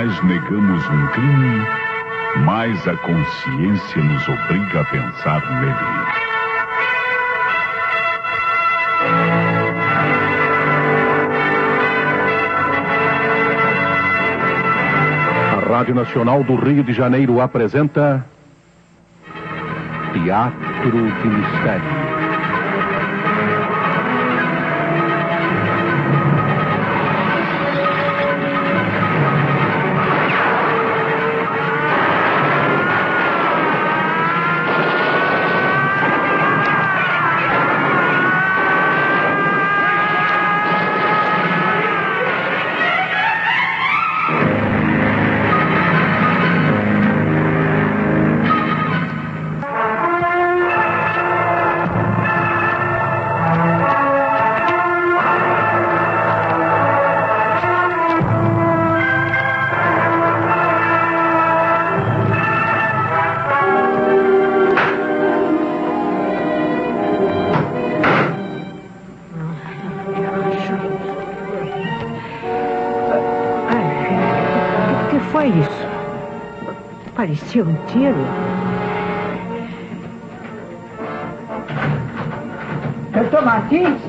mais negamos um crime, mais a consciência nos obriga a pensar nele. A Rádio Nacional do Rio de Janeiro apresenta Teatro de Mistério. Parecia um tiro. Doutor Martins?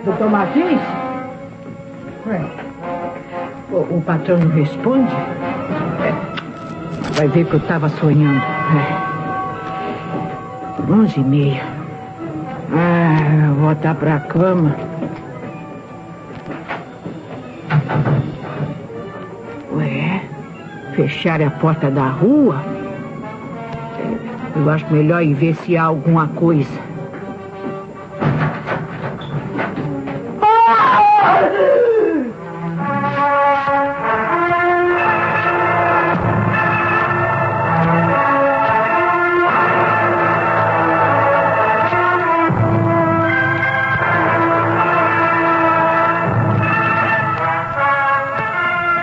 Doutor Martins? O patrão não responde? Vai ver que eu estava sonhando. 11h30. Vou voltar para a cama. Fechar a porta da rua? Eu acho melhor ir ver se há alguma coisa.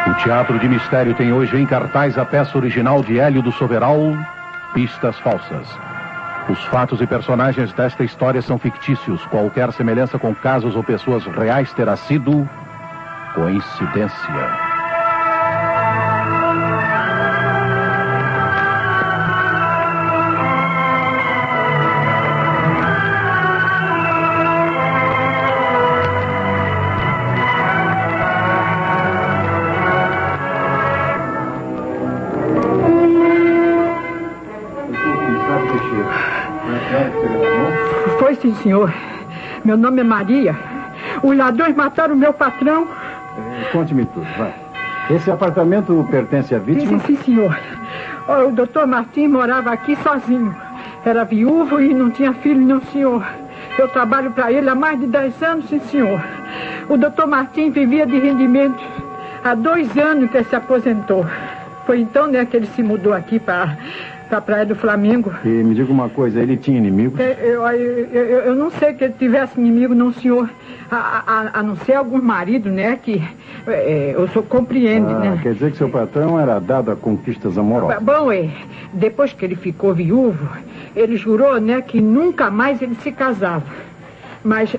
O Teatro de Mistério tem hoje em cartaz a peça original de Hélio do Soveral, Pistas Falsas. Os fatos e personagens desta história são fictícios. Qualquer semelhança com casos ou pessoas reais terá sido coincidência. Foi sim, senhor. Meu nome é Maria. Os ladrões mataram meu patrão. Conte-me tudo, vai. Esse apartamento pertence à vítima? Sim, senhor. O doutor Martim morava aqui sozinho. Era viúvo e não tinha filho, não, senhor. Eu trabalho para ele há mais de 10 anos, sim, senhor. O doutor Martim vivia de rendimento. Há 2 anos que ele se aposentou. Foi então, que ele se mudou aqui para a Praia do Flamengo. E me diga uma coisa, ele tinha inimigos? Eu não sei que ele tivesse inimigo, não, senhor. A não ser algum marido, que o senhor compreende, né? Quer dizer que seu patrão era dado a conquistas amorosas. Bom, depois que ele ficou viúvo, ele jurou, que nunca mais ele se casava. Mas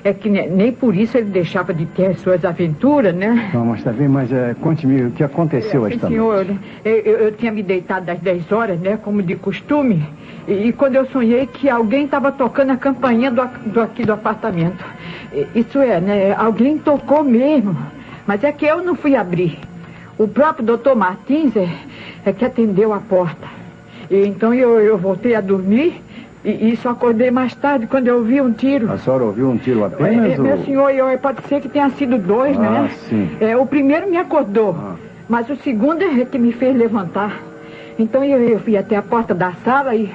é que nem por isso ele deixava de ter as suas aventuras, né? Não, mas tá bem, mas conte-me o que aconteceu esta senhor, noite. Eu tinha me deitado às 10 horas, como de costume, e quando eu sonhei que alguém estava tocando a campainha aqui do apartamento. Isso alguém tocou mesmo, mas é que eu não fui abrir. O próprio doutor Martins é que atendeu a porta. E então eu voltei a dormir. E só acordei mais tarde quando eu ouvi um tiro. A senhora ouviu um tiro apenas? Meu senhor, pode ser que tenha sido 2, né? Sim. O primeiro me acordou, mas o segundo é que me fez levantar. Então eu fui até a porta da sala e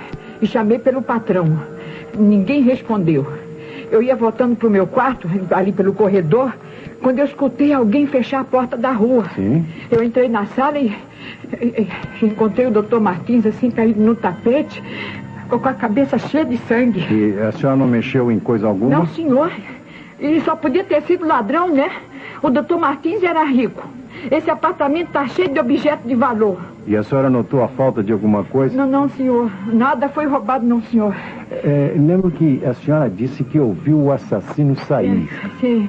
chamei pelo patrão. Ninguém respondeu. Eu ia voltando para o meu quarto, ali pelo corredor, quando eu escutei alguém fechar a porta da rua. Sim. Eu entrei na sala e encontrei o doutor Martins assim, caído no tapete, com a cabeça cheia de sangue. E a senhora não mexeu em coisa alguma? Não, senhor. E só podia ter sido ladrão, né? O doutor Martins era rico. Esse apartamento está cheio de objetos de valor. E a senhora notou a falta de alguma coisa? Não, não, senhor. Nada foi roubado, não, senhor. Lembro que a senhora disse que ouviu o assassino sair. Sim.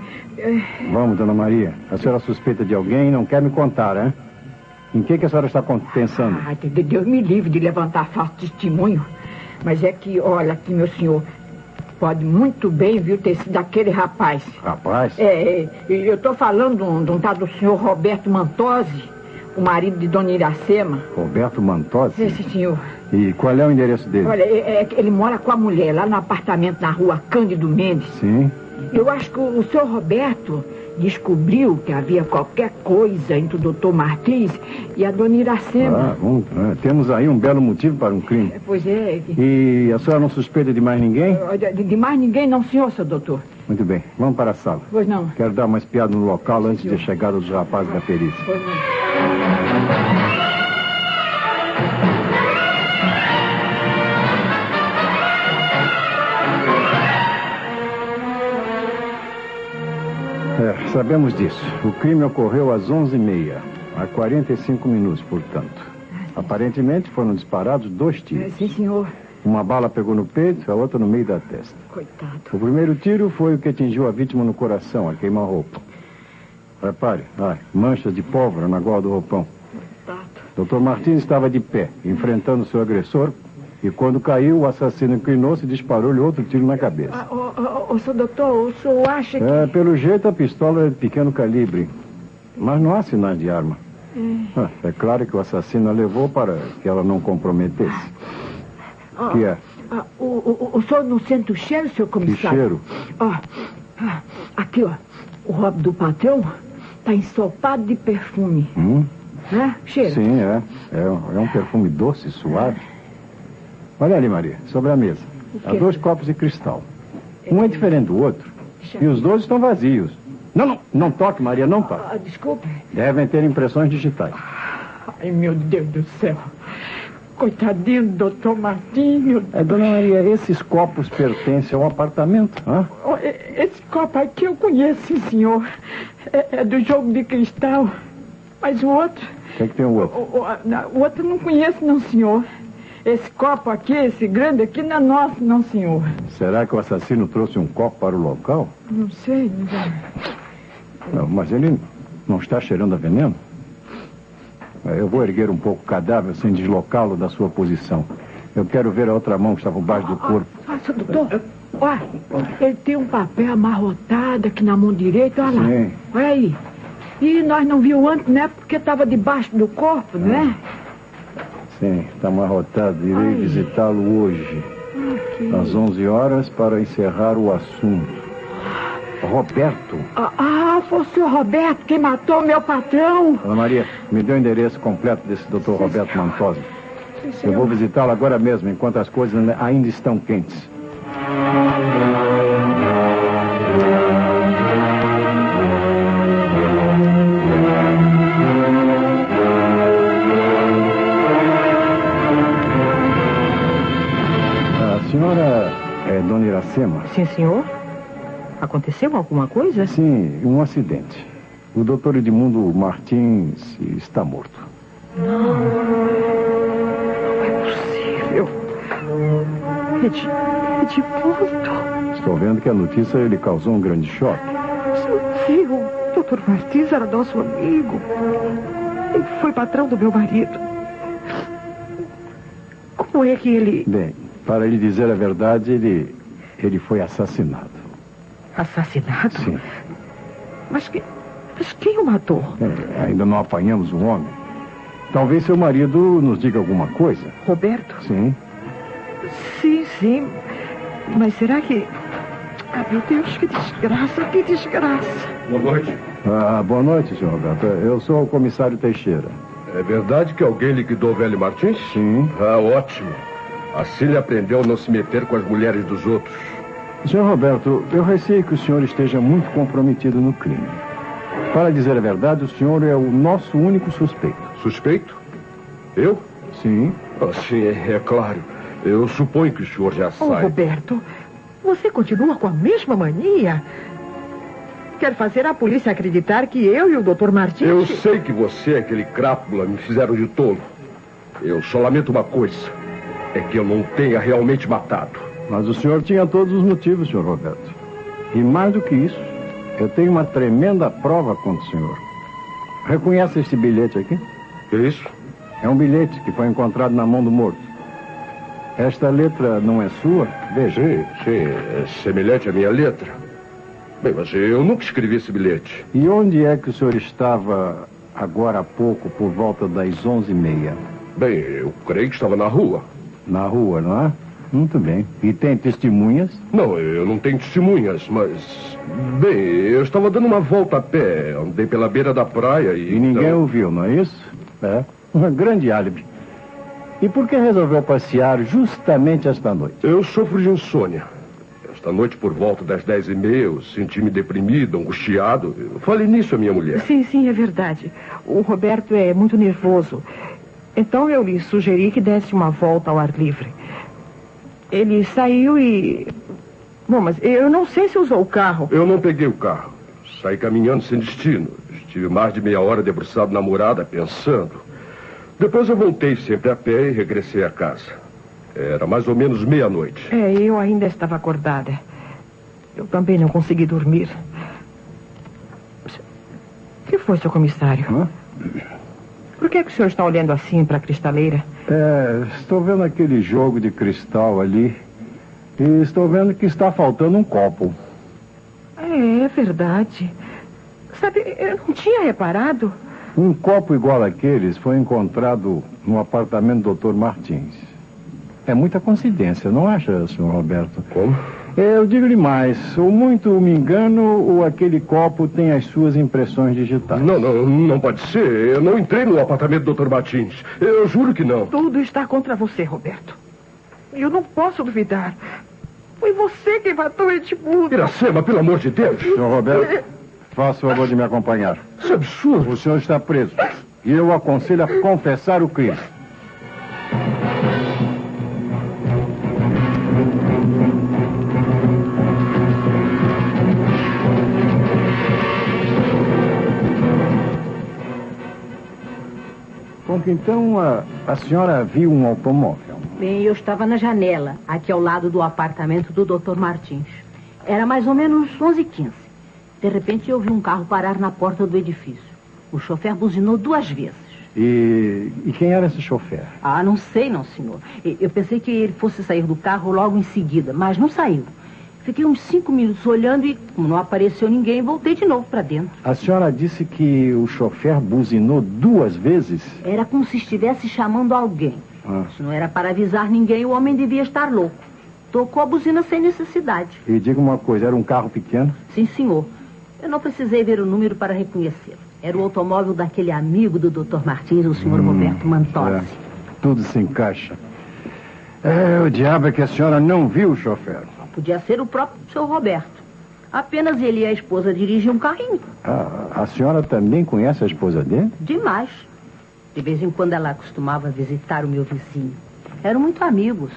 Vamos, dona Maria. A senhora suspeita de alguém e não quer me contar, hein? Em que a senhora está pensando? Deus me livre de levantar falso testemunho. Mas é que, olha aqui, meu senhor, pode muito bem, viu, ter sido aquele rapaz. Rapaz? Eu estou falando de um tal do senhor Roberto Mantosi, o marido de dona Iracema. Roberto Mantosi? Sim, senhor. E qual é o endereço dele? Olha, ele mora com a mulher lá no apartamento na rua Cândido Mendes. Sim. Eu acho que o senhor Roberto descobriu que havia qualquer coisa entre o doutor Martins e a dona Iracema. Temos aí um belo motivo para um crime. Pois é. E a senhora não suspeita de mais ninguém? De mais ninguém não, senhor, seu doutor. Muito bem, vamos para a sala. Pois não. Quero dar uma espiada no local antes de chegada dos rapazes da perícia. Pois não. Sabemos disso. O crime ocorreu às 11h30, há 45 minutos, portanto. Aparentemente foram disparados 2 tiros. Sim, senhor. Uma bala pegou no peito, a outra no meio da testa. Coitado. O primeiro tiro foi o que atingiu a vítima no coração, a queima-roupa. Repare, manchas de pólvora na gola do roupão. Coitado. Dr. Martins estava de pé, enfrentando seu agressor, e quando caiu, o assassino inclinou-se e disparou-lhe outro tiro na cabeça. Seu doutor, o senhor acha que... Pelo jeito, a pistola é de pequeno calibre. Mas não há sinais de arma. É claro que o assassino a levou para que ela não comprometesse. O que é? O senhor não sente o cheiro, seu comissário? Que cheiro? Aqui, o roubo do patrão está ensopado de perfume. Cheiro? Sim, é um perfume doce, suave. Olha ali, Maria, sobre a mesa. Há 2 copos de cristal. Um é diferente do outro. E os 2 estão vazios. Não toque, Maria, não toque. Desculpe. Devem ter impressões digitais. Ai, meu Deus do céu. Coitadinho do doutor Martinho. Dona Maria, esses copos pertencem ao apartamento, hã? Esse copo aqui eu conheço, sim, senhor. É do jogo de cristal. Mas o outro... O que é que tem o outro? O outro eu não conheço, não, senhor. Esse copo aqui, esse grande aqui, não é nosso, não, senhor. Será que o assassino trouxe um copo para o local? Não sei. Não, mas ele não está cheirando a veneno? Eu vou erguer um pouco o cadáver sem deslocá-lo da sua posição. Eu quero ver a outra mão que está por baixo do corpo. Seu doutor, ele tem um papel amarrotado aqui na mão direita, olha lá. Sim. Olha aí. E nós não vimos antes, né? Porque estava debaixo do corpo, né? Sim, está amarrotado. Irei visitá-lo hoje, às 11 horas, para encerrar o assunto. Roberto. Foi o senhor Roberto quem matou meu patrão. Dona Maria, me dê o endereço completo desse Dr. Roberto Mantosi. Eu vou visitá-lo agora mesmo, enquanto as coisas ainda estão quentes. A senhora é Dona Iracema? Sim, senhor. Aconteceu alguma coisa? Sim, um acidente. O doutor Edmundo Martins está morto. Não é possível. Edmundo. Estou vendo que a notícia lhe causou um grande choque. Sim, o doutor Martins era nosso amigo. Ele foi patrão do meu marido. Como é que ele... Bem, para lhe dizer a verdade, ele foi assassinado. Assassinado? Sim. Mas quem o matou? Ainda não apanhamos o homem. Talvez seu marido nos diga alguma coisa. Roberto? Sim. Sim. Mas será que... meu Deus, que desgraça, que desgraça. Boa noite. Boa noite, senhor Roberto. Eu sou o comissário Teixeira. É verdade que alguém liquidou o velho Martins? Sim. Ótimo. Assim ele aprendeu a não se meter com as mulheres dos outros. Senhor Roberto, eu receio que o senhor esteja muito comprometido no crime. Para dizer a verdade, o senhor é o nosso único suspeito. Suspeito? Eu? Sim. Sim, é claro. Eu suponho que o senhor já sabe. Roberto, você continua com a mesma mania? quer fazer a polícia acreditar que eu e o Dr. Martins... Eu sei que você e aquele crápula me fizeram de tolo. Eu só lamento uma coisa. É que eu não tenha realmente matado. Mas o senhor tinha todos os motivos, senhor Roberto. E mais do que isso, eu tenho uma tremenda prova contra o senhor. Reconhece este bilhete aqui? Que isso? É um bilhete que foi encontrado na mão do morto. Esta letra não é sua? Veja. Sim, é semelhante à minha letra. Bem, mas eu nunca escrevi esse bilhete. E onde é que o senhor estava agora há pouco, por volta das 11h30? Bem, eu creio que estava na rua. Na rua, não é? Muito bem. E tem testemunhas? Não, eu não tenho testemunhas, mas... Bem, eu estava dando uma volta a pé, andei pela beira da praia e... E ninguém então... ouviu, não é isso? É. Um grande álibi. E por que resolveu passear justamente esta noite? Eu sofro de insônia. Esta noite, por volta das 10h30, eu senti-me deprimido, angustiado. Eu falei nisso à minha mulher. Sim, é verdade. O Roberto é muito nervoso. Então eu lhe sugeri que desse uma volta ao ar livre. Ele saiu e... Bom, mas eu não sei se usou o carro. Eu não peguei o carro. Saí caminhando sem destino. Estive mais de meia hora debruçado na murada, pensando. Depois eu voltei sempre a pé e regressei a casa. Era mais ou menos meia-noite. Eu ainda estava acordada. Eu também não consegui dormir. O que foi, seu comissário? Hã? Por que o senhor está olhando assim para a cristaleira? Estou vendo aquele jogo de cristal ali. E estou vendo que está faltando um copo. É verdade. Sabe, eu não tinha reparado. Um copo igual àqueles foi encontrado no apartamento do Dr. Martins. É muita coincidência, não acha, senhor Roberto? Como? Eu digo-lhe mais. Ou muito me engano, ou aquele copo tem as suas impressões digitais. Não pode ser. Eu não entrei no apartamento do Dr. Martins. Eu juro que não. Tudo está contra você, Roberto. Eu não posso duvidar. Foi você quem matou Edmundo. Iracema, pelo amor de Deus. Senhor Roberto, faça o favor de me acompanhar. Isso é absurdo. O senhor está preso. E eu aconselho a confessar o crime. Bom, então a senhora viu um automóvel? Bem, eu estava na janela, aqui ao lado do apartamento do Dr. Martins. Era mais ou menos 11h15. De repente eu vi um carro parar na porta do edifício. O chofer buzinou 2 vezes. E quem era esse chofer? Não sei, não, senhor. Eu pensei que ele fosse sair do carro logo em seguida, mas não saiu. Fiquei uns 5 minutos olhando e, como não apareceu ninguém, voltei de novo para dentro. A senhora disse que o chofer buzinou 2 vezes? Era como se estivesse chamando alguém. Se não era para avisar ninguém, o homem devia estar louco. Tocou a buzina sem necessidade. E diga uma coisa, era um carro pequeno? Sim, senhor. Eu não precisei ver o número para reconhecê-lo. Era o automóvel daquele amigo do Dr. Martins, o senhor Roberto Mantossi. Tudo se encaixa. O diabo é que a senhora não viu o chofer. Podia ser o próprio senhor Roberto. Apenas ele e a esposa dirigiam um carrinho. A senhora também conhece a esposa dele? Demais. De vez em quando ela costumava visitar o meu vizinho. Eram muito amigos.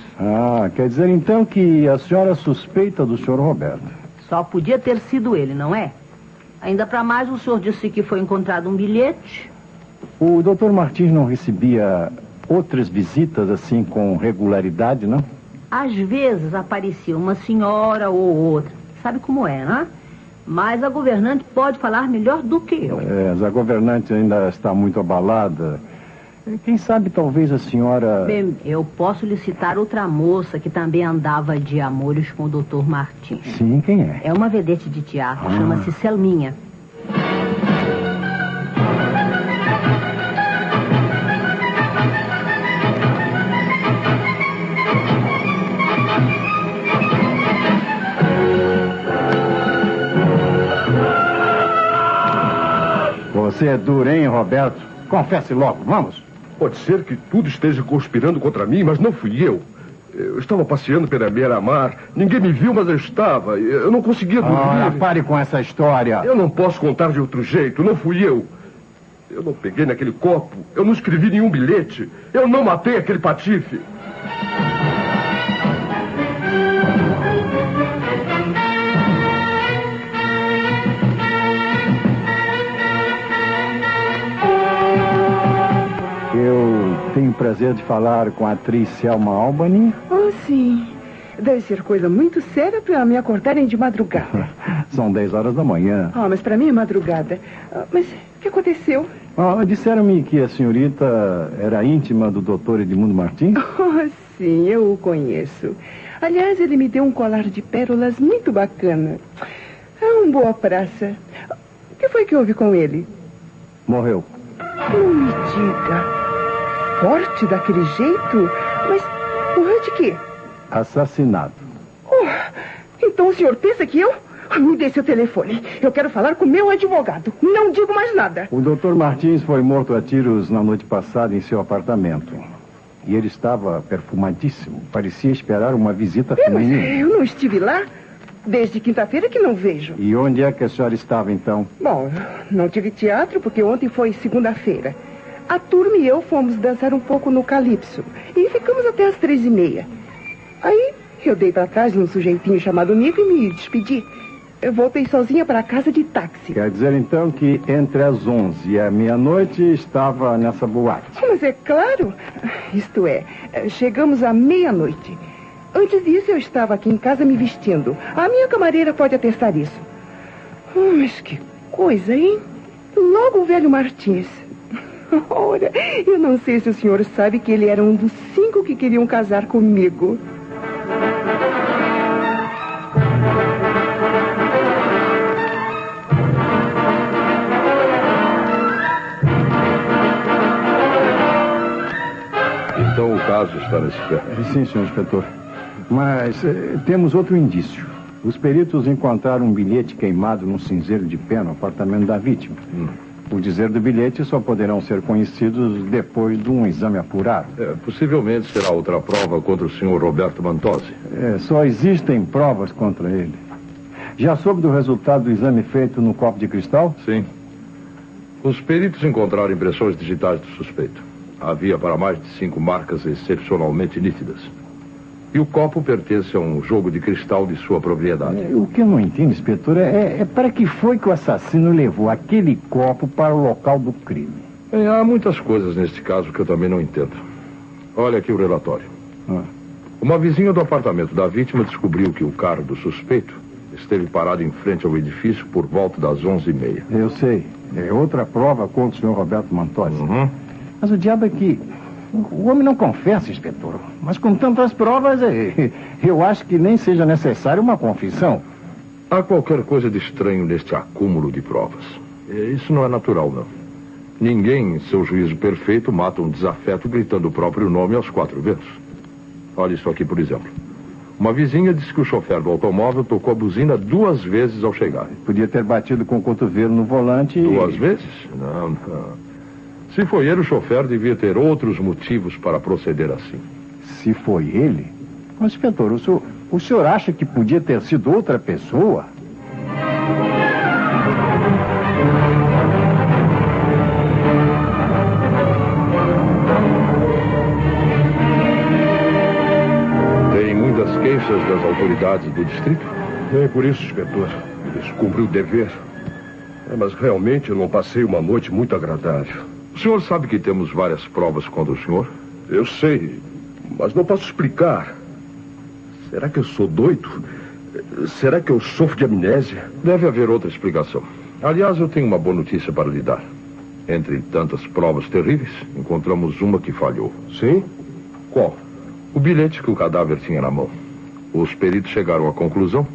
Quer dizer então que a senhora suspeita do senhor Roberto? Só podia ter sido ele, não é? Ainda para mais, o senhor disse que foi encontrado um bilhete. O Dr. Martins não recebia outras visitas assim com regularidade, não? Às vezes aparecia uma senhora ou outra. Sabe como é, né? Mas a governante pode falar melhor do que eu. A governante ainda está muito abalada. Quem sabe talvez a senhora... Bem, eu posso lhe citar outra moça que também andava de amores com o Dr. Martins. Sim, quem é? É uma vedete de teatro, chama-se Selminha. Você é duro, hein, Roberto? Confesse logo, vamos. Pode ser que tudo esteja conspirando contra mim, mas não fui eu. Eu estava passeando pela beira-mar. Ninguém me viu, mas eu estava. Eu não conseguia dormir. Pare com essa história. Eu não posso contar de outro jeito. Não fui eu. Eu não peguei naquele copo. Eu não escrevi nenhum bilhete. Eu não matei aquele patife. prazer de falar com a atriz Selma Albany? Oh, sim. Deve ser coisa muito séria para me acordarem de madrugada. São 10 horas da manhã. Ah, mas para mim é madrugada. Mas o que aconteceu? Disseram-me que a senhorita era íntima do Dr. Edmundo Martins? Oh, sim, eu o conheço. Aliás, ele me deu um colar de pérolas muito bacana. É uma boa praça. O que foi que houve com ele? Morreu. Não me diga. Forte daquele jeito? Mas morreu de quê? Assassinado. Oh, então o senhor pensa que eu... Me dê seu telefone. Eu quero falar com meu advogado. Não digo mais nada. O Dr. Martins foi morto a tiros na noite passada em seu apartamento. E ele estava perfumadíssimo. Parecia esperar uma visita feminina. Eu não estive lá. Desde quinta-feira que não vejo. E onde é que a senhora estava, então? Bom, não tive teatro porque ontem foi segunda-feira. A turma e eu fomos dançar um pouco no Calypso. E ficamos até as 3h30. Aí eu dei para trás num sujeitinho chamado Nico e me despedi. Eu voltei sozinha para casa de táxi. Quer dizer, então, que entre as 11 e a meia-noite estava nessa boate? Mas é claro. Isto é, chegamos à meia-noite. Antes disso, eu estava aqui em casa me vestindo. A minha camareira pode atestar isso. Mas que coisa, hein? Logo o velho Martins. Ora, eu não sei se o senhor sabe que ele era um dos 5 que queriam casar comigo. Então o caso está nesse pé. Sim, senhor inspetor. Mas temos outro indício. Os peritos encontraram um bilhete queimado num cinzeiro de pé no apartamento da vítima. O dizer do bilhete só poderão ser conhecidos depois de um exame apurado. Possivelmente será outra prova contra o senhor Roberto Mantosi. Só existem provas contra ele. Já soube do resultado do exame feito no copo de cristal? Sim. Os peritos encontraram impressões digitais do suspeito. Havia para mais de 5 marcas excepcionalmente nítidas. E o copo pertence a um jogo de cristal de sua propriedade. O que eu não entendo, inspetor, é para que foi que o assassino levou aquele copo para o local do crime? Há muitas coisas neste caso que eu também não entendo. Olha aqui o relatório. Uma vizinha do apartamento da vítima descobriu que o carro do suspeito esteve parado em frente ao edifício por volta das 11h30. Eu sei. É outra prova contra o senhor Roberto Mantosi. Mas o diabo é que o homem não confessa, inspetor. Mas com tantas provas, eu acho que nem seja necessária uma confissão. Há qualquer coisa de estranho neste acúmulo de provas. Isso não é natural, não. Ninguém, em seu juízo perfeito, mata um desafeto gritando o próprio nome aos 4 ventos. Olha isso aqui, por exemplo. Uma vizinha disse que o chofer do automóvel tocou a buzina 2 vezes ao chegar. Podia ter batido com o cotovelo no volante 2 vezes? Não. Se foi ele, o chofer devia ter outros motivos para proceder assim. Se foi ele? Mas, inspetor, o senhor acha que podia ter sido outra pessoa? Tem muitas queixas das autoridades do distrito? É por isso, inspetor. Eles cumpriram o dever. Mas realmente eu não passei uma noite muito agradável. O senhor sabe que temos várias provas contra o senhor? Eu sei, mas não posso explicar. Será que eu sou doido? Será que eu sofro de amnésia? Deve haver outra explicação. Aliás, eu tenho uma boa notícia para lhe dar. Entre tantas provas terríveis, encontramos uma que falhou. Sim? Qual? O bilhete que o cadáver tinha na mão. Os peritos chegaram à conclusão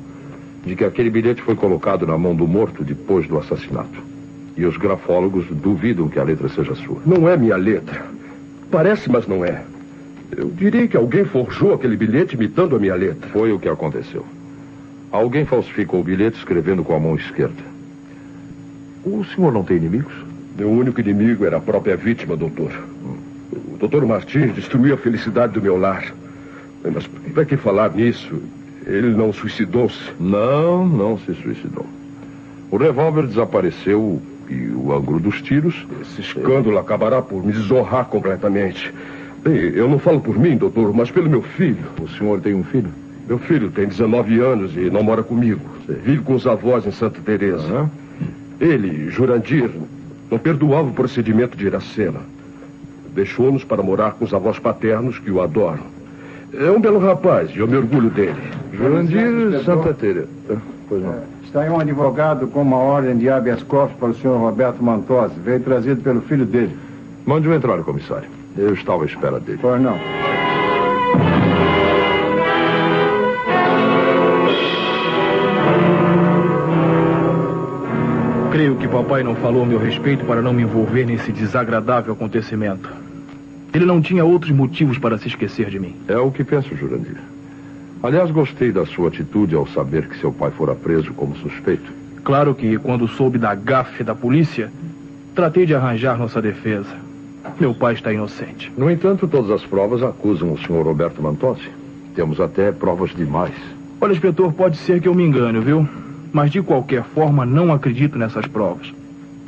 de que aquele bilhete foi colocado na mão do morto depois do assassinato. E os grafólogos duvidam que a letra seja sua. Não é minha letra. Parece, mas não é. Eu diria que alguém forjou aquele bilhete imitando a minha letra. Foi o que aconteceu. Alguém falsificou o bilhete escrevendo com a mão esquerda. O senhor não tem inimigos? Meu único inimigo era a própria vítima, doutor. O doutor Martins destruiu a felicidade do meu lar. Mas para que falar nisso? Ele não suicidou-se? Não se suicidou. O revólver desapareceu e o ângulo dos tiros... Esse escândalo acabará por me desonrar completamente. Bem, eu não falo por mim, doutor, mas pelo meu filho. O senhor tem um filho? Meu filho tem 19 anos e não mora comigo. Vive com os avós em Santa Teresa. Ele, Jurandir, não perdoava o procedimento de Iracema. Deixou-nos para morar com os avós paternos que o adoram. É um belo rapaz e eu me orgulho dele. Jurandir Santa Teresa. Pois não. Está aí um advogado com uma ordem de habeas corpus para o senhor Roberto Mantosi. Veio trazido pelo filho dele. Mande-o entrar, comissário. Eu estava à espera dele. Pois não. Creio que papai não falou a meu respeito para não me envolver nesse desagradável acontecimento. Ele não tinha outros motivos para se esquecer de mim. É o que penso, Jurandir. Aliás, gostei da sua atitude ao saber que seu pai fora preso como suspeito. Claro que, quando soube da gafe da polícia, tratei de arranjar nossa defesa. Meu pai está inocente. No entanto, todas as provas acusam o senhor Roberto Mantosi. Temos até provas demais. Olha, inspetor, pode ser que eu me engane, viu? Mas, de qualquer forma, não acredito nessas provas.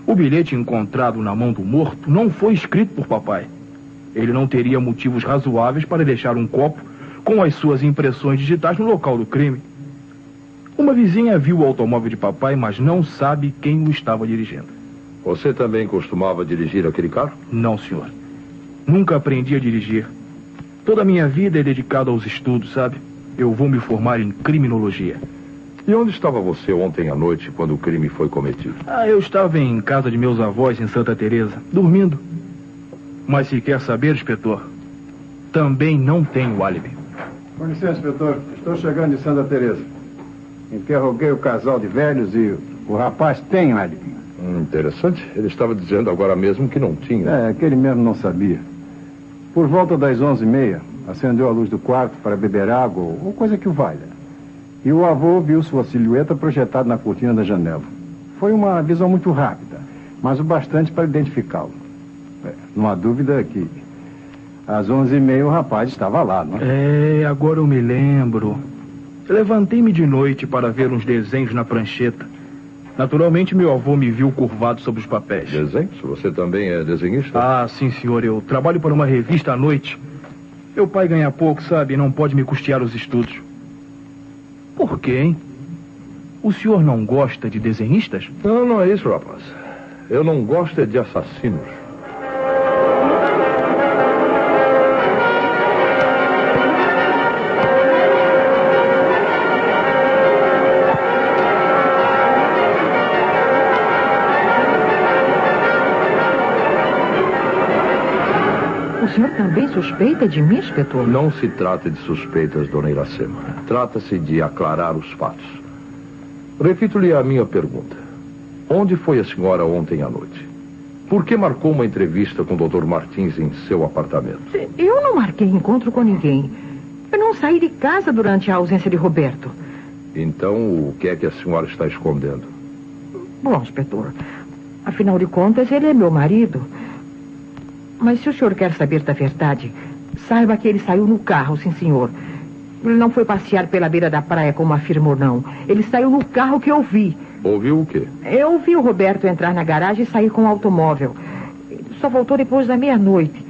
O bilhete encontrado na mão do morto não foi escrito por papai. Ele não teria motivos razoáveis para deixar um copo com as suas impressões digitais no local do crime. Uma vizinha viu o automóvel de papai, mas não sabe quem o estava dirigindo. Você também costumava dirigir aquele carro? Não, senhor. Nunca aprendi a dirigir. Toda a minha vida é dedicada aos estudos, sabe? Eu vou me formar em criminologia. E onde estava você ontem à noite, quando o crime foi cometido? Eu estava em casa de meus avós, em Santa Teresa, dormindo. Mas se quer saber, inspetor, também não tenho álibi. Com licença, inspetor. Estou chegando de Santa Teresa. Interroguei o casal de velhos e o rapaz tem álibi. Interessante. Ele estava dizendo agora mesmo que não tinha. É, que ele mesmo não sabia. Por volta das 11h30, acendeu a luz do quarto para beber água ou coisa que o valha. E o avô viu sua silhueta projetada na cortina da janela. Foi uma visão muito rápida, mas o bastante para identificá-lo. Não há dúvida que às 11h30 o rapaz estava lá, não é? Agora eu me lembro. Levantei-me de noite para ver uns desenhos na prancheta. Naturalmente, meu avô me viu curvado sobre os papéis. Desenhos? Você também é desenhista? Sim, senhor. Eu trabalho para uma revista à noite. Meu pai ganha pouco, sabe? E não pode me custear os estudos. Por quê, hein? O senhor não gosta de desenhistas? Não, não é isso, rapaz. Eu não gosto de assassinos. O senhor também suspeita de mim, inspetor? Não se trata de suspeitas, dona Iracema. Trata-se de aclarar os fatos. Repito-lhe a minha pergunta. Onde foi a senhora ontem à noite? Por que marcou uma entrevista com o Dr. Martins em seu apartamento? Eu não marquei encontro com ninguém. Eu não saí de casa durante a ausência de Roberto. Então, o que é que a senhora está escondendo? Bom, inspetor, afinal de contas, ele é meu marido. Mas se o senhor quer saber da verdade, saiba que ele saiu no carro, sim, senhor. Ele não foi passear pela beira da praia, como afirmou, não. Ele saiu no carro que eu vi. Ouviu o quê? Eu vi o Roberto entrar na garagem e sair com o automóvel. Ele só voltou depois da meia-noite.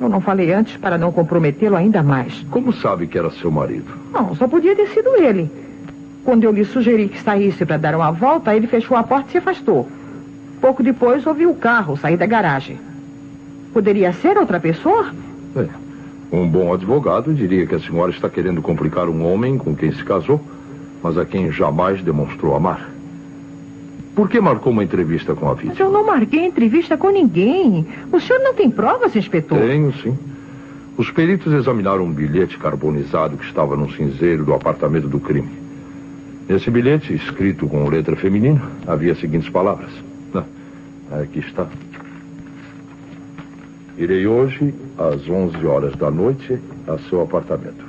Eu não falei antes para não comprometê-lo ainda mais. Como sabe que era seu marido? Não, só podia ter sido ele. Quando eu lhe sugeri que saísse para dar uma volta, ele fechou a porta e se afastou. Pouco depois, ouvi o carro sair da garagem. Poderia ser outra pessoa? Um bom advogado diria que a senhora está querendo complicar um homem com quem se casou, mas a quem jamais demonstrou amar. Por que marcou uma entrevista com a vítima? Mas eu não marquei entrevista com ninguém. O senhor não tem provas, inspetor? Tenho, sim. Os peritos examinaram um bilhete carbonizado que estava no cinzeiro do apartamento do crime. Nesse bilhete, escrito com letra feminina, havia as seguintes palavras. Aqui está. Irei hoje, às 11 horas da noite, a seu apartamento.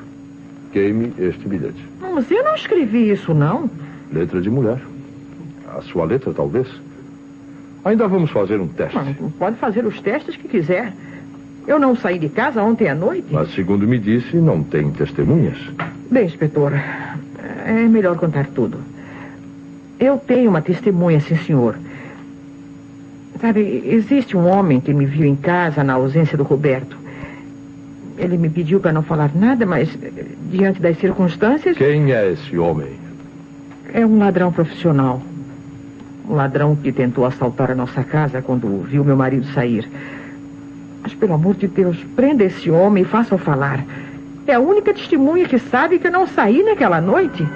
Queime este bilhete. Mas eu não escrevi isso, não. Letra de mulher. A sua letra, talvez. Ainda vamos fazer um teste. Pode fazer os testes que quiser. Eu não saí de casa ontem à noite. Mas, segundo me disse, não tem testemunhas. Bem, inspetor, é melhor contar tudo. Eu tenho uma testemunha, sim, senhor. Sabe, existe um homem que me viu em casa na ausência do Roberto. Ele me pediu para não falar nada, mas diante das circunstâncias... Quem é esse homem? É um ladrão profissional. Um ladrão que tentou assaltar a nossa casa quando viu meu marido sair. Mas, pelo amor de Deus, prenda esse homem e faça-o falar. É a única testemunha que sabe que eu não saí naquela noite.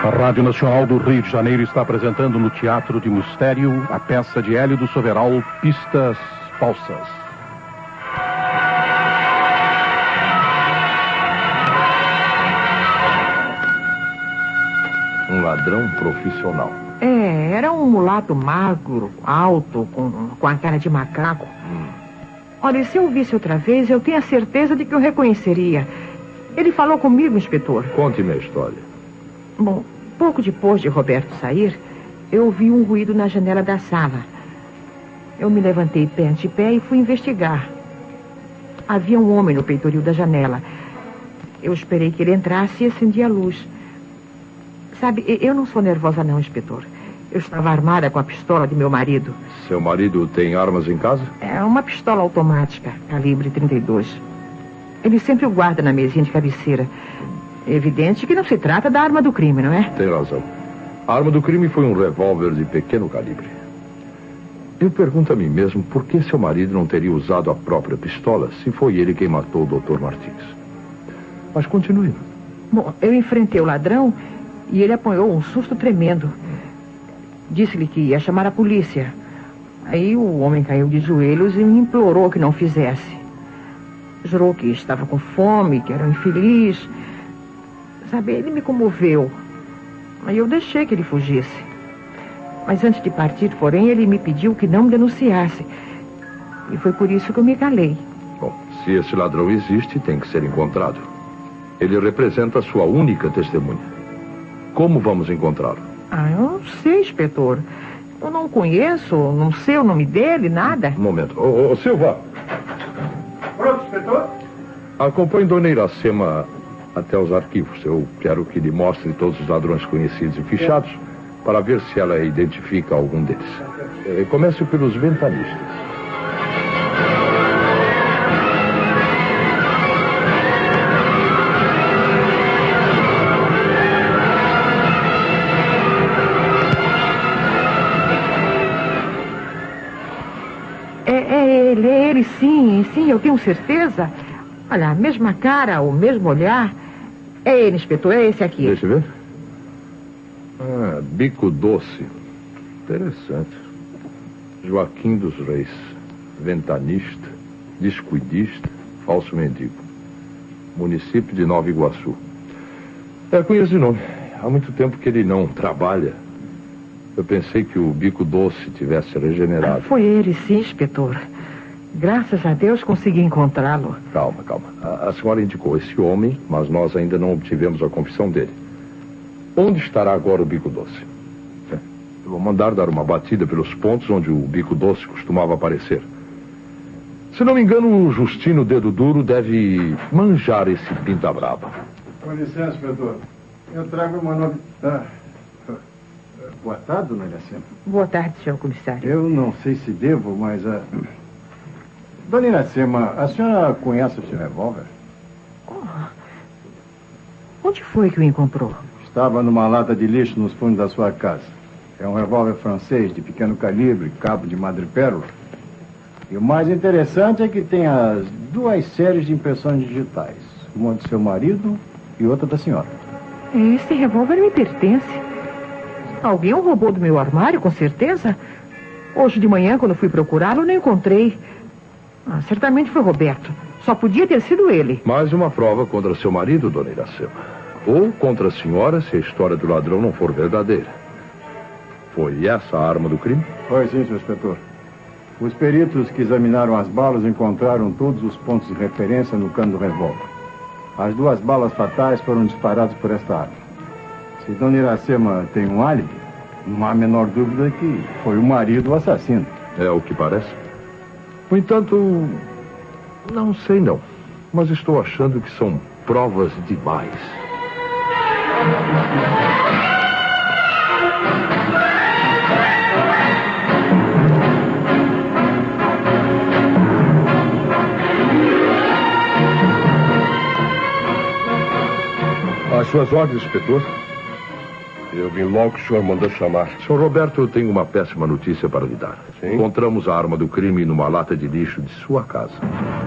A Rádio Nacional do Rio de Janeiro está apresentando no Teatro de Mistério a peça de Hélio do Soveral, Pistas Falsas. Um ladrão profissional. Era um mulato magro, alto, com a cara de macaco. Olha, se eu visse outra vez, eu tenho a certeza de que eu reconheceria. Ele falou comigo, inspetor. Conte-me a história. Bom, pouco depois de Roberto sair, eu ouvi um ruído na janela da sala. Eu me levantei pé ante pé e fui investigar. Havia um homem no peitoril da janela. Eu esperei que ele entrasse e acendi a luz. Sabe, eu não sou nervosa não, inspetor. Eu estava armada com a pistola de meu marido. Seu marido tem armas em casa? É uma pistola automática, calibre 32. Ele sempre o guarda na mesinha de cabeceira. É evidente que não se trata da arma do crime, não é? Tem razão. A arma do crime foi um revólver de pequeno calibre. Eu pergunto a mim mesmo por que seu marido não teria usado a própria pistola se foi ele quem matou o Dr. Martins. Mas continue. Bom, eu enfrentei o ladrão e ele apanhou um susto tremendo. Disse-lhe que ia chamar a polícia. Aí o homem caiu de joelhos e me implorou que não fizesse. Jurou que estava com fome, que era um infeliz. Sabe, ele me comoveu. Aí eu deixei que ele fugisse. Mas antes de partir, porém, ele me pediu que não me denunciasse. E foi por isso que eu me calei. Bom, se esse ladrão existe, tem que ser encontrado. Ele representa a sua única testemunha. Como vamos encontrá-lo? Eu não sei, inspetor. Eu não conheço, não sei o nome dele, nada. Um momento. Ô, Silva! Pronto, inspetor? Acompanhe Dona Iracema até os arquivos. Eu quero que lhe mostre todos os ladrões conhecidos e fichados para ver se ela identifica algum deles. Comece pelos ventanistas. Ele, sim, eu tenho certeza. Olha, a mesma cara, o mesmo olhar. É ele, inspetor, é esse aqui. Deixa eu ver. Bico Doce. Interessante. Joaquim dos Reis. Ventanista, descuidista, falso mendigo. Município de Nova Iguaçu. Conheço de nome. Há muito tempo que ele não trabalha. Eu pensei que o Bico Doce tivesse regenerado. Foi ele, sim, inspetor. Graças a Deus consegui encontrá-lo. Calma. A senhora indicou esse homem, mas nós ainda não obtivemos a confissão dele. Onde estará agora o Bico Doce? Eu vou mandar dar uma batida pelos pontos onde o Bico Doce costumava aparecer. Se não me engano, o Justino Dedo Duro deve manjar esse pinta brava. Com licença, inspetor. Eu trago uma novidade. Boa tarde, dona Iracema. Boa tarde, senhor comissário. Eu não sei se devo, mas... Dona Iracema, a senhora conhece esse revólver? Onde foi que o encontrou? Estava numa lata de lixo nos fundos da sua casa. É um revólver francês de pequeno calibre, cabo de madrepérola. E o mais interessante é que tem as duas séries de impressões digitais. Uma do seu marido e outra da senhora. Esse revólver me pertence. Alguém o roubou do meu armário, com certeza. Hoje de manhã, quando fui procurá-lo, não encontrei. Certamente foi Roberto. Só podia ter sido ele. Mais uma prova contra seu marido, dona Iracema. Ou contra a senhora, se a história do ladrão não for verdadeira. Foi essa a arma do crime? Foi sim, senhor inspetor. Os peritos que examinaram as balas encontraram todos os pontos de referência no cano do revólver. As 2 balas fatais foram disparadas por esta arma. Se Dona Iracema tem um álibi, não há a menor dúvida que foi o marido do assassino. É o que parece. No entanto, não sei não. Mas estou achando que são provas demais. Às suas ordens, inspetor. Eu vim logo que o senhor mandou chamar. Sr. Roberto, eu tenho uma péssima notícia para lhe dar. Sim? Encontramos a arma do crime numa lata de lixo de sua casa.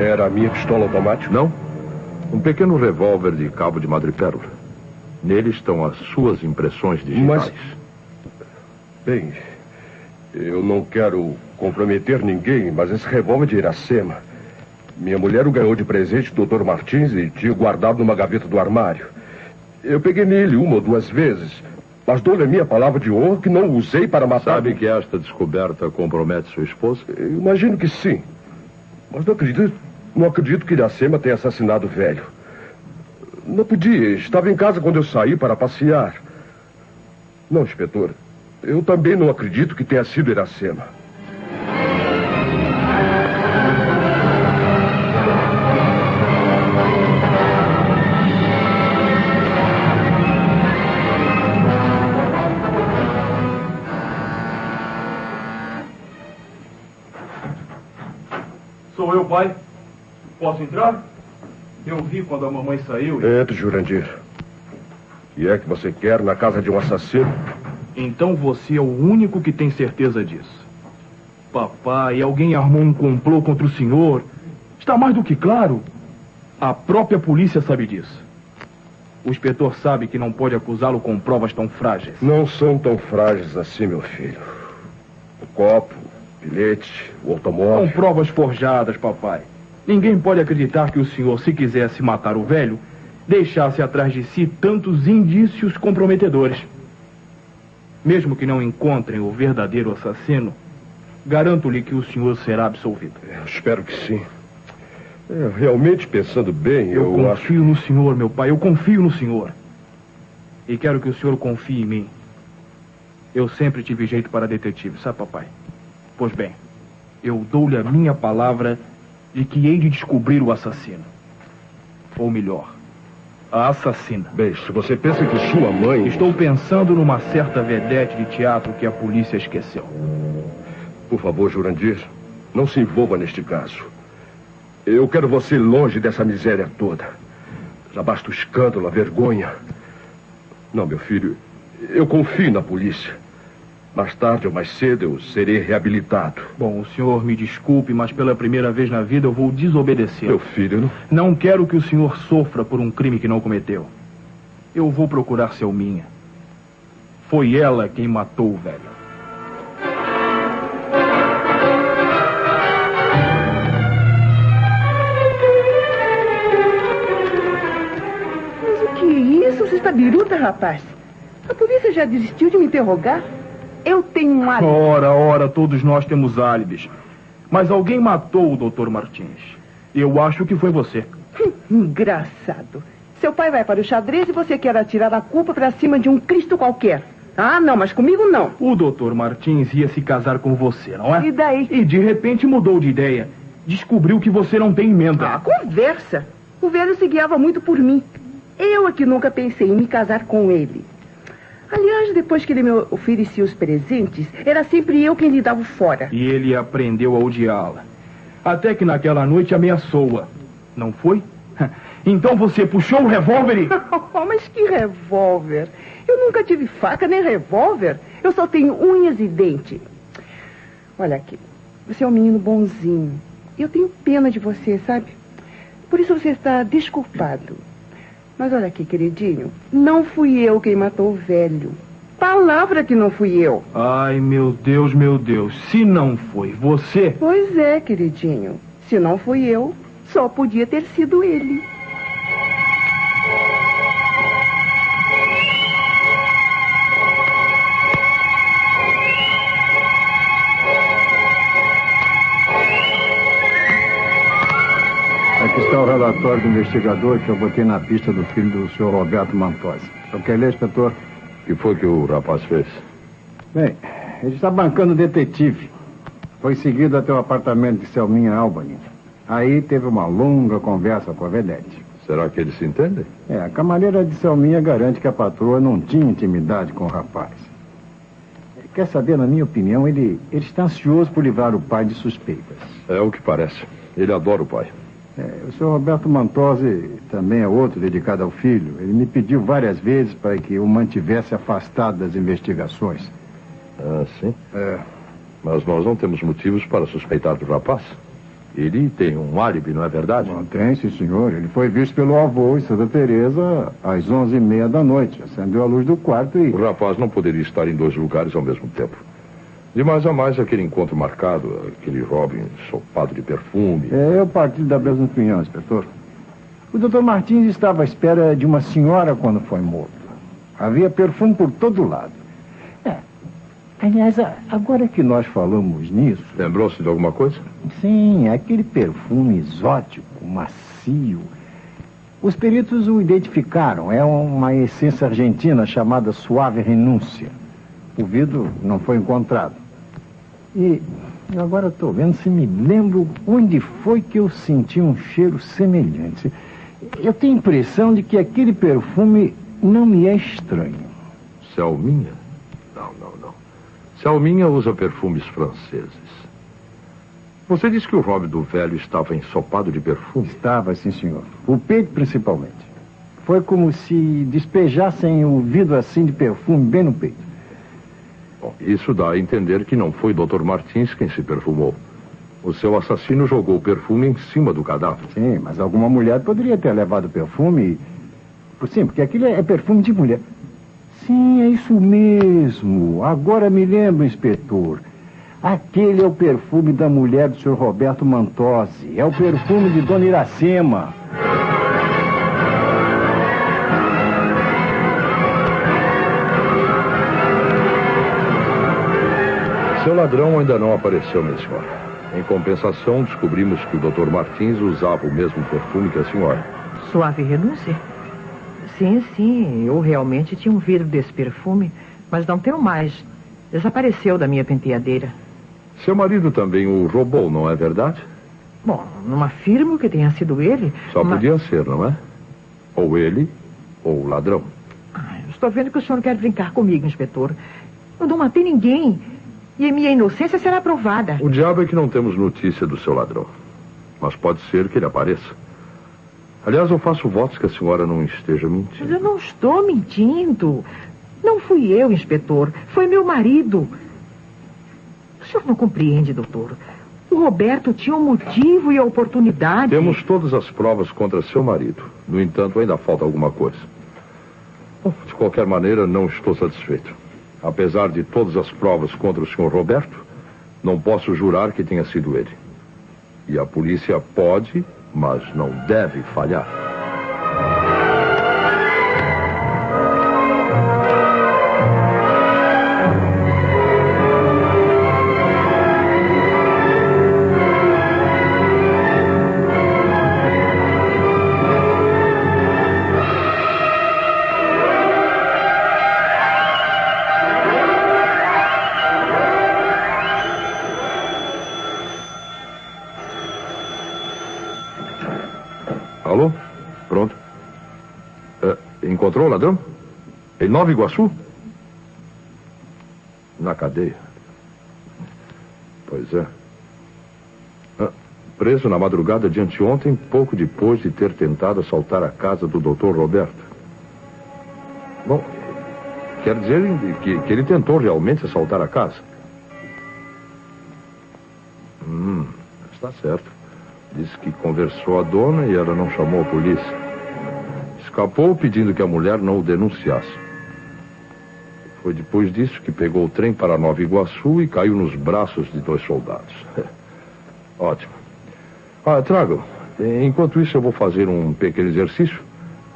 Era a minha pistola automática? Não. Um pequeno revólver de cabo de madrepérola. Nele estão as suas impressões digitais. Bem, eu não quero comprometer ninguém, mas esse revólver de Iracema, minha mulher o ganhou de presente do Dr. Martins e tinha guardado numa gaveta do armário. Eu peguei nele 1 ou 2 vezes, mas dou-lhe a minha palavra de honra que não o usei para matar... Sabe que esta descoberta compromete sua esposa? Eu imagino que sim. Mas não acredito que Iracema tenha assassinado o velho. Não podia. Estava em casa quando eu saí para passear. Não, inspetor. Eu também não acredito que tenha sido Iracema. Sou eu, pai. Posso entrar? Eu vi quando a mamãe saiu e... Entre, Jurandir. O que é que você quer na casa de um assassino? Então você é o único que tem certeza disso. Papai, alguém armou um complô contra o senhor. Está mais do que claro. A própria polícia sabe disso. O inspetor sabe que não pode acusá-lo com provas tão frágeis. Não são tão frágeis assim, meu filho. O copo, o bilhete, o automóvel... São provas forjadas, papai. Ninguém pode acreditar que o senhor, se quisesse matar o velho, deixasse atrás de si tantos indícios comprometedores. Mesmo que não encontrem o verdadeiro assassino, garanto-lhe que o senhor será absolvido. Eu espero que sim. Realmente, pensando bem, eu confio no senhor, meu pai. Eu confio no senhor. E quero que o senhor confie em mim. Eu sempre tive jeito para detetive, sabe, papai? Pois bem, eu dou-lhe a minha palavra de que hei de descobrir o assassino. Ou melhor, a assassina. Bem, se você pensa que sua mãe... Estou pensando numa certa vedete de teatro que a polícia esqueceu. Por favor, Jurandir, não se envolva neste caso. Eu quero você longe dessa miséria toda. Já basta o escândalo, a vergonha. Não, meu filho, eu confio na polícia. Mais tarde ou mais cedo eu serei reabilitado. Bom, o senhor me desculpe, mas pela primeira vez na vida eu vou desobedecer. Meu filho, não quero que o senhor sofra por um crime que não cometeu. Eu vou procurar Selminha. Foi ela quem matou o velho. Mas o que é isso? Você está biruta, rapaz? A polícia já desistiu de me interrogar? Eu tenho um álibi. Ora, todos nós temos álibis. Mas alguém matou o Dr. Martins. Eu acho que foi você. Engraçado. Seu pai vai para o xadrez e você quer atirar a culpa para cima de um Cristo qualquer. Ah, não, mas comigo não. O Dr. Martins ia se casar com você, não é? E daí? E de repente mudou de ideia. Descobriu que você não tem emenda. Ah, conversa. O velho se guiava muito por mim. Eu é que nunca pensei em me casar com ele. Aliás, depois que ele me oferecia os presentes, era sempre eu quem lhe dava o fora. E ele aprendeu a odiá-la. Até que naquela noite ameaçou-a. Não foi? Então você puxou o revólver e... Mas que revólver? Eu nunca tive faca nem revólver. Eu só tenho unhas e dente. Olha aqui, você é um menino bonzinho. Eu tenho pena de você, sabe? Por isso você está desculpado. Mas olha aqui, queridinho, não fui eu quem matou o velho. Palavra que não fui eu. Ai, meu Deus, se não foi você... Pois é, queridinho, se não fui eu, só podia ter sido ele. relatório do investigador que eu botei na pista do filho do senhor Roberto Mantosi. Só quer ler, inspetor? O que foi que o rapaz fez? Bem, ele está bancando detetive. Foi seguido até o apartamento de Selminha Albany. Aí teve uma longa conversa com a vedete. Será que eles se entendem? A camareira de Selminha garante que a patroa não tinha intimidade com o rapaz. Quer saber, na minha opinião, ele está ansioso por livrar o pai de suspeitas. É o que parece. Ele adora o pai. O senhor Roberto Mantosi também é outro dedicado ao filho. Ele me pediu várias vezes para que o mantivesse afastado das investigações. Ah, sim? Mas nós não temos motivos para suspeitar do rapaz. Ele tem um álibi, não é verdade? Não tem, sim, senhor. Ele foi visto pelo avô em Santa Teresa às 11h30 da noite. Acendeu a luz do quarto e... O rapaz não poderia estar em 2 lugares ao mesmo tempo. De mais a mais, aquele encontro marcado, aquele jovem ensopado de perfume... Eu partilho da mesma opinião, inspetor. O Dr. Martins estava à espera de uma senhora quando foi morto. Havia perfume por todo lado. Aliás, agora que nós falamos nisso... Lembrou-se de alguma coisa? Sim, aquele perfume exótico, macio. Os peritos o identificaram. É uma essência argentina chamada Suave Renúncia. O vidro não foi encontrado. E agora estou vendo se me lembro onde foi que eu senti um cheiro semelhante. Eu tenho a impressão de que aquele perfume não me é estranho. Selminha? Não. Selminha usa perfumes franceses. Você disse que o Rob do velho estava ensopado de perfume? Estava, sim, senhor. O peito, principalmente. Foi como se despejassem o vidro assim de perfume bem no peito. Bom, isso dá a entender que não foi o Dr. Martins quem se perfumou. O seu assassino jogou o perfume em cima do cadáver. Sim, mas alguma mulher poderia ter levado o perfume. Sim, porque aquilo é perfume de mulher. Sim, é isso mesmo. Agora me lembro, inspetor. Aquele é o perfume da mulher do senhor Roberto Mantosi. É o perfume de Dona Iracema. Seu ladrão ainda não apareceu, minha senhora. Em compensação, descobrimos que o Dr. Martins usava o mesmo perfume que a senhora. Suave Renúncia? Sim, eu realmente tinha um vidro desse perfume, mas não tenho mais. Desapareceu da minha penteadeira. Seu marido também o roubou, não é verdade? Bom, não afirmo que tenha sido ele. Só podia ser, não é? Ou ele, ou o ladrão. Estou vendo que o senhor não quer brincar comigo, inspetor. Eu não matei ninguém. E a minha inocência será provada. O diabo é que não temos notícia do seu ladrão. Mas pode ser que ele apareça. Aliás, eu faço votos que a senhora não esteja mentindo. Mas eu não estou mentindo. Não fui eu, inspetor. Foi meu marido. O senhor não compreende, doutor. O Roberto tinha um motivo e a oportunidade. Temos todas as provas contra seu marido. No entanto, ainda falta alguma coisa. Bom, de qualquer maneira, não estou satisfeito. Apesar de todas as provas contra o senhor Roberto, não posso jurar que tenha sido ele. E a polícia pode, mas não deve falhar. Alô? Pronto. Encontrou o ladrão? Em Nova Iguaçu? Na cadeia. Pois é. Preso na madrugada de anteontem, pouco depois de ter tentado assaltar a casa do Dr. Roberto. Bom, quer dizer que ele tentou realmente assaltar a casa? Está certo. Disse que conversou a dona e ela não chamou a polícia. Escapou pedindo que a mulher não o denunciasse. Foi depois disso que pegou o trem para Nova Iguaçu e caiu nos braços de 2 soldados. Ótimo. Tragam. Enquanto isso eu vou fazer um pequeno exercício,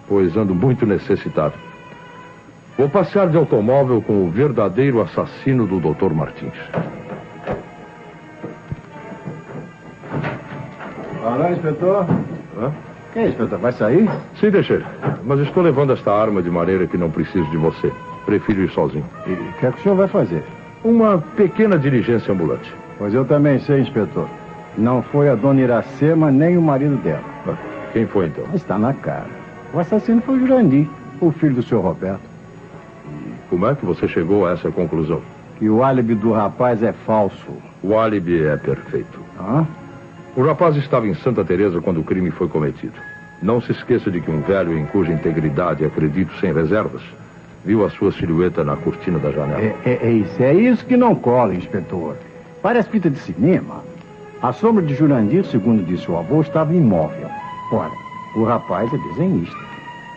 pois ando muito necessitado. Vou passear de automóvel com o verdadeiro assassino do Dr. Martins. Alô, inspetor? Que é isso, inspetor? Vai sair? Sim, Teixeira. Mas estou levando esta arma de maneira que não preciso de você. Prefiro ir sozinho. E o que é que o senhor vai fazer? Uma pequena diligência ambulante. Pois eu também sei, inspetor. Não foi a dona Iracema nem o marido dela. Quem foi, então? Está na cara. O assassino foi o Jurandir, o filho do senhor Roberto. E como é que você chegou a essa conclusão? Que o álibi do rapaz é falso. O álibi é perfeito. Hã? O rapaz estava em Santa Teresa quando o crime foi cometido. Não se esqueça de que um velho em cuja integridade acredito sem reservas viu a sua silhueta na cortina da janela. É isso que não cola, inspetor. Parece fita de cinema. A sombra de Jurandir, segundo disse o avô, estava imóvel. Ora, o rapaz é desenhista.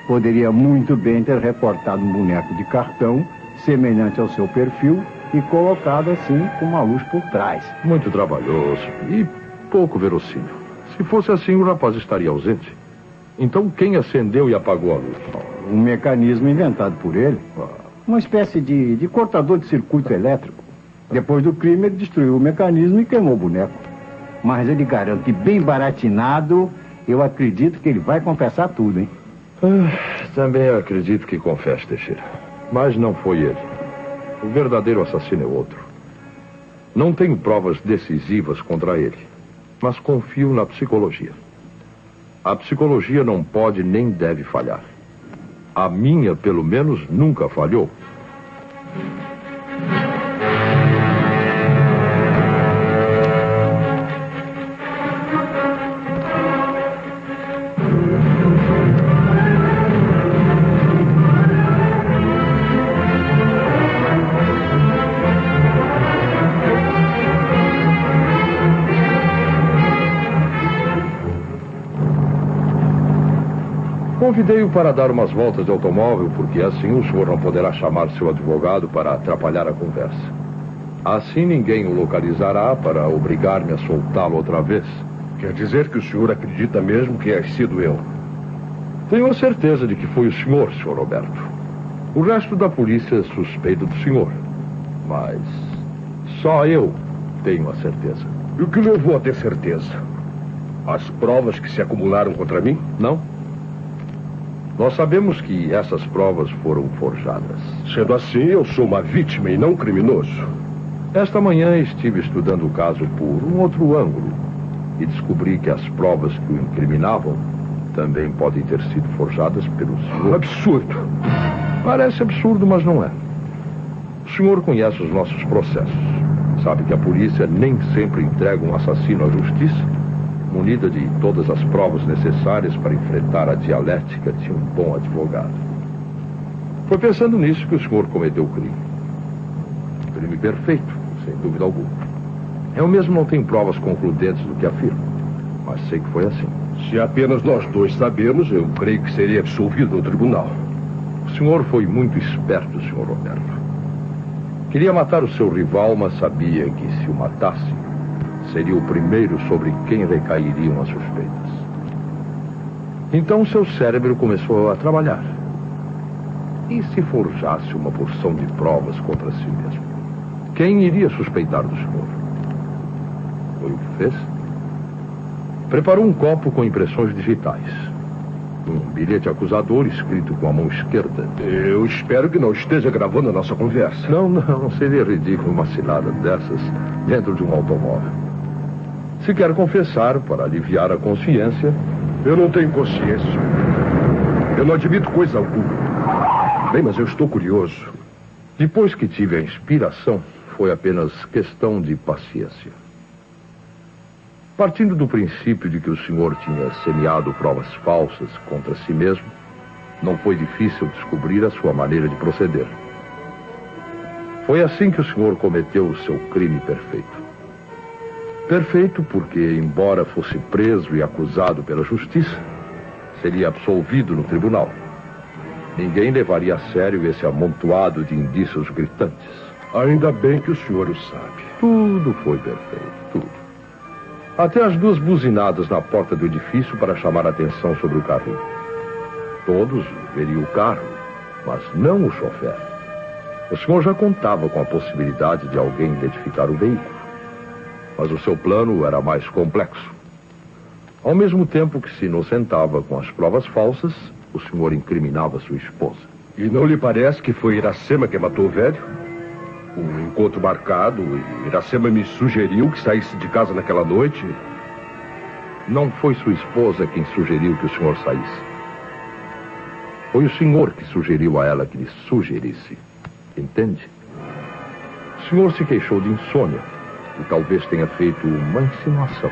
Poderia muito bem ter recortado um boneco de cartão semelhante ao seu perfil e colocado assim com uma luz por trás. Muito trabalhoso e pouco verossímil. Se fosse assim, o rapaz estaria ausente. Então, quem acendeu e apagou a luz? Um mecanismo inventado por ele. Uma espécie de cortador de circuito elétrico. Depois do crime, ele destruiu o mecanismo e queimou o boneco. Mas ele garante, bem baratinado, eu acredito que ele vai confessar tudo, hein? Também acredito que confesse, Teixeira. Mas não foi ele. O verdadeiro assassino é outro. Não tenho provas decisivas contra ele, mas confio na psicologia. A psicologia não pode nem deve falhar. A minha, pelo menos, nunca falhou. Convidei-o para dar umas voltas de automóvel, porque assim o senhor não poderá chamar seu advogado para atrapalhar a conversa. Assim ninguém o localizará para obrigar-me a soltá-lo outra vez. Quer dizer que o senhor acredita mesmo que é sido eu? Tenho a certeza de que foi o senhor, senhor Roberto. O resto da polícia suspeita do senhor. Mas só eu tenho a certeza. E o que levou a ter certeza? As provas que se acumularam contra mim? Não. Nós sabemos que essas provas foram forjadas. Sendo assim, eu sou uma vítima e não um criminoso. Esta manhã estive estudando o caso por um outro ângulo e descobri que as provas que o incriminavam também podem ter sido forjadas pelo senhor. Absurdo. Parece absurdo, mas não é. O senhor conhece os nossos processos. Sabe que a polícia nem sempre entrega um assassino à justiça, munida de todas as provas necessárias para enfrentar a dialética de um bom advogado. Foi pensando nisso que o senhor cometeu o crime. Crime perfeito, sem dúvida alguma. Eu mesmo não tenho provas concludentes do que afirmo, mas sei que foi assim. Se apenas nós dois sabemos, eu creio que seria absolvido no tribunal. O senhor foi muito esperto, senhor Roberto. Queria matar o seu rival, mas sabia que se o matasse, seria o primeiro sobre quem recairiam as suspeitas. Então seu cérebro começou a trabalhar. E se forjasse uma porção de provas contra si mesmo? Quem iria suspeitar do senhor? Foi o que fez? Preparou um copo com impressões digitais. Um bilhete acusador escrito com a mão esquerda. Eu espero que não esteja gravando a nossa conversa. Não. Seria ridículo uma cilada dessas dentro de um automóvel. Se quer confessar para aliviar a consciência... Eu não tenho consciência. Eu não admito coisa alguma. Bem, mas eu estou curioso. Depois que tive a inspiração, foi apenas questão de paciência. Partindo do princípio de que o senhor tinha semeado provas falsas contra si mesmo, não foi difícil descobrir a sua maneira de proceder. Foi assim que o senhor cometeu o seu crime perfeito. Perfeito porque, embora fosse preso e acusado pela justiça, seria absolvido no tribunal. Ninguém levaria a sério esse amontoado de indícios gritantes. Ainda bem que o senhor o sabe. Tudo foi perfeito, tudo. Até as duas buzinadas na porta do edifício para chamar a atenção sobre o carrinho. Todos veriam o carro, mas não o chofer. O senhor já contava com a possibilidade de alguém identificar o veículo. Mas o seu plano era mais complexo. Ao mesmo tempo que se inocentava com as provas falsas, o senhor incriminava sua esposa. E não lhe parece que foi Iracema que matou o velho? O encontro marcado, e Iracema me sugeriu que saísse de casa naquela noite. Não foi sua esposa quem sugeriu que o senhor saísse. Foi o senhor que sugeriu a ela que lhe sugerisse. Entende? O senhor se queixou de insônia e talvez tenha feito uma insinuação.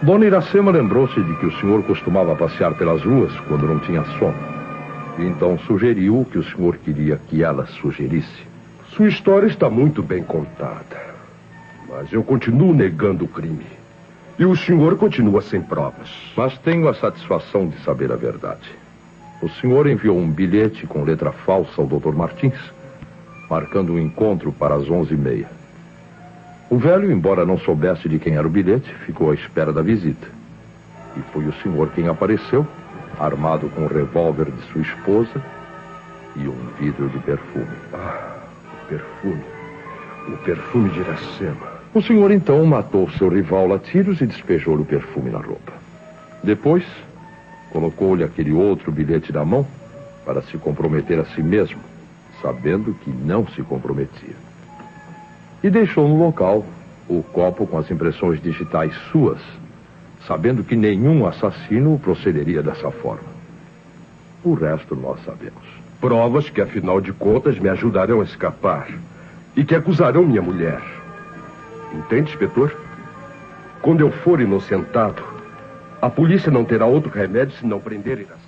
Dona Iracema lembrou-se de que o senhor costumava passear pelas ruas quando não tinha sono. E então sugeriu o que o senhor queria que ela sugerisse. Sua história está muito bem contada. Mas eu continuo negando o crime. E o senhor continua sem provas. Mas tenho a satisfação de saber a verdade. O senhor enviou um bilhete com letra falsa ao Dr. Martins, marcando um encontro para as 11h30. O velho, embora não soubesse de quem era o bilhete, ficou à espera da visita. E foi o senhor quem apareceu, armado com o revólver de sua esposa e um vidro de perfume. Ah, o perfume. O perfume de Iracema. O senhor, então, matou seu rival a tiros e despejou-lhe o perfume na roupa. Depois, colocou-lhe aquele outro bilhete na mão para se comprometer a si mesmo, sabendo que não se comprometia. E deixou no local o copo com as impressões digitais suas, sabendo que nenhum assassino procederia dessa forma. O resto nós sabemos. Provas que, afinal de contas, me ajudarão a escapar e que acusarão minha mulher. Entende, inspetor? Quando eu for inocentado, a polícia não terá outro remédio senão prender Iracema.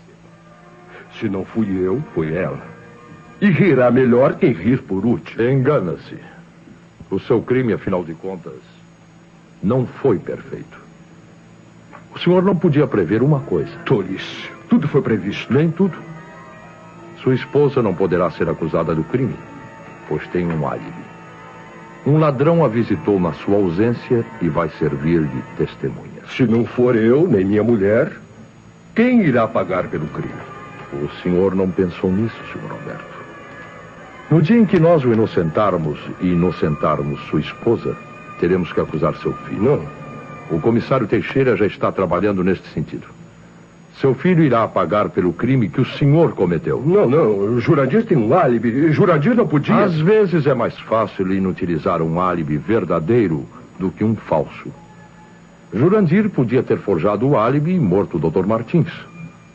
Se não fui eu, foi ela. E rirá melhor quem rir por último. Engana-se. O seu crime, afinal de contas, não foi perfeito. O senhor não podia prever uma coisa. Tolice. Tudo foi previsto. Nem tudo. Sua esposa não poderá ser acusada do crime, pois tem um álibi. Um ladrão a visitou na sua ausência e vai servir de testemunha. Se não for eu, nem minha mulher, quem irá pagar pelo crime? O senhor não pensou nisso, senhor Alberto. No dia em que nós o inocentarmos e inocentarmos sua esposa, teremos que acusar seu filho. Não. O comissário Teixeira já está trabalhando neste sentido. Seu filho irá pagar pelo crime que o senhor cometeu. Não. O Jurandir tem um álibi. Jurandir não podia... Às vezes é mais fácil inutilizar um álibi verdadeiro do que um falso. Jurandir podia ter forjado o álibi e morto o Dr. Martins,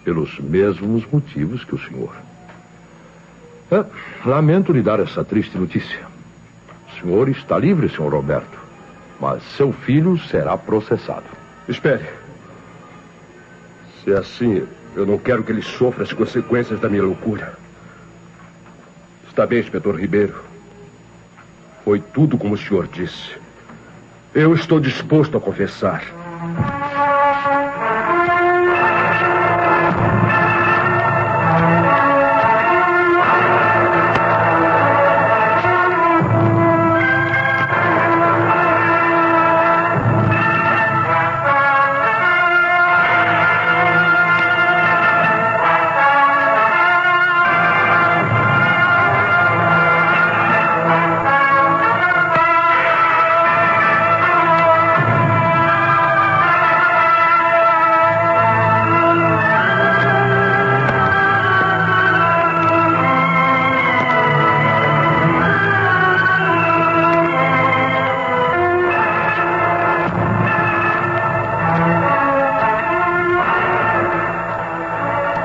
pelos mesmos motivos que o senhor. Lamento lhe dar essa triste notícia. O senhor está livre, senhor Roberto, mas seu filho será processado. Espere. Se é assim, eu não quero que ele sofra as consequências da minha loucura. Está bem, inspetor Ribeiro. Foi tudo como o senhor disse. Eu estou disposto a confessar.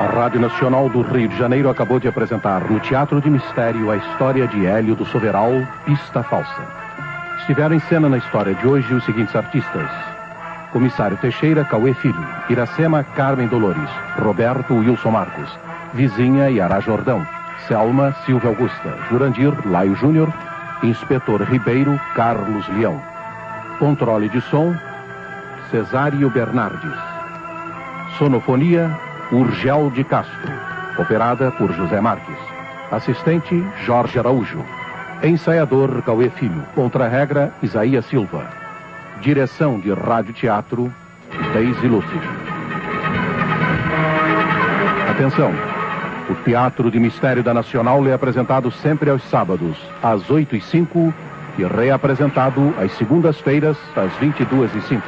A Rádio Nacional do Rio de Janeiro acabou de apresentar no Teatro de Mistério a história de Hélio do Soveral, Pista Falsa. Estiveram em cena na história de hoje os seguintes artistas: Comissário Teixeira, Cauê Filho; Iracema, Carmen Dolores; Roberto, Wilson Marcos; Vizinha, Yara Jordão; Selma, Silvia Augusta; Jurandir, Laio Júnior; Inspetor Ribeiro, Carlos Leão; Controle de som, Cesário Bernardes; Sonofonia, Urgel de Castro, operada por José Marques. Assistente, Jorge Araújo. Ensaiador, Cauê Filho. Contra-regra, Isaías Silva. Direção de Rádio Teatro, Deise Lúcio. Atenção! O Teatro de Mistério da Nacional é apresentado sempre aos sábados, às 8h05 e reapresentado às segundas-feiras, às 22h05.